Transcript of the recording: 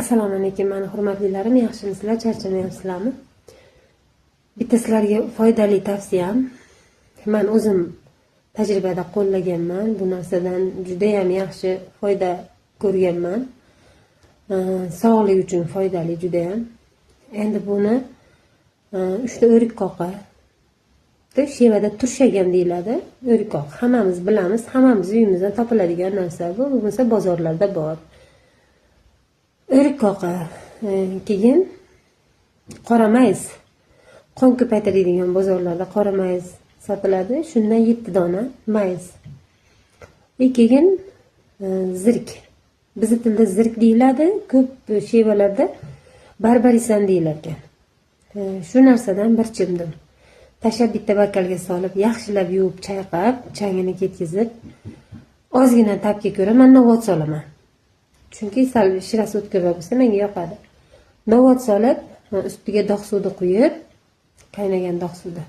Assalomu alaykum, meni hurmatlilarim, yaxshimisizlar, charchamayapsizlarmi? Bitta sizlarga foydali tavsiyam. Men o'zim tajribada qo'llaganman. Bu narsadan juda ham yaxshi foyda ko'rganman. Sog'lik uchun foydali juda ham. Endi buni 3 ta o'rik qoqi. Shevada turshagam deyiladi. O'rik qoq. Hammamiz bilamiz, hammamiz uyimizdan topiladigan narsa bu. Bo'lmasa bozorlarda bor. O'rik qoqi, keyin qora mayiz. Qon ko'paytiradigan bozorlarda qora mayiz sotiladi. Shundan 7 dona mayiz. Keyin zirk. Bizning tilda zirk deyiladi, ko'p shevalarda barbarisan deyilar ekan. Shu narsadan bir chimdim. Tashlab bitta bakalga solib, yaxshilab yuvib, chayqab, changini ketkizib, ozgina tabga ko'ra men novvot solaman. Chunki sal shirasi o'tkirroq bo'lsa menga yoqadi. Novvot solib, ustiga dog' suvni quyib, qaynagan dog' suvda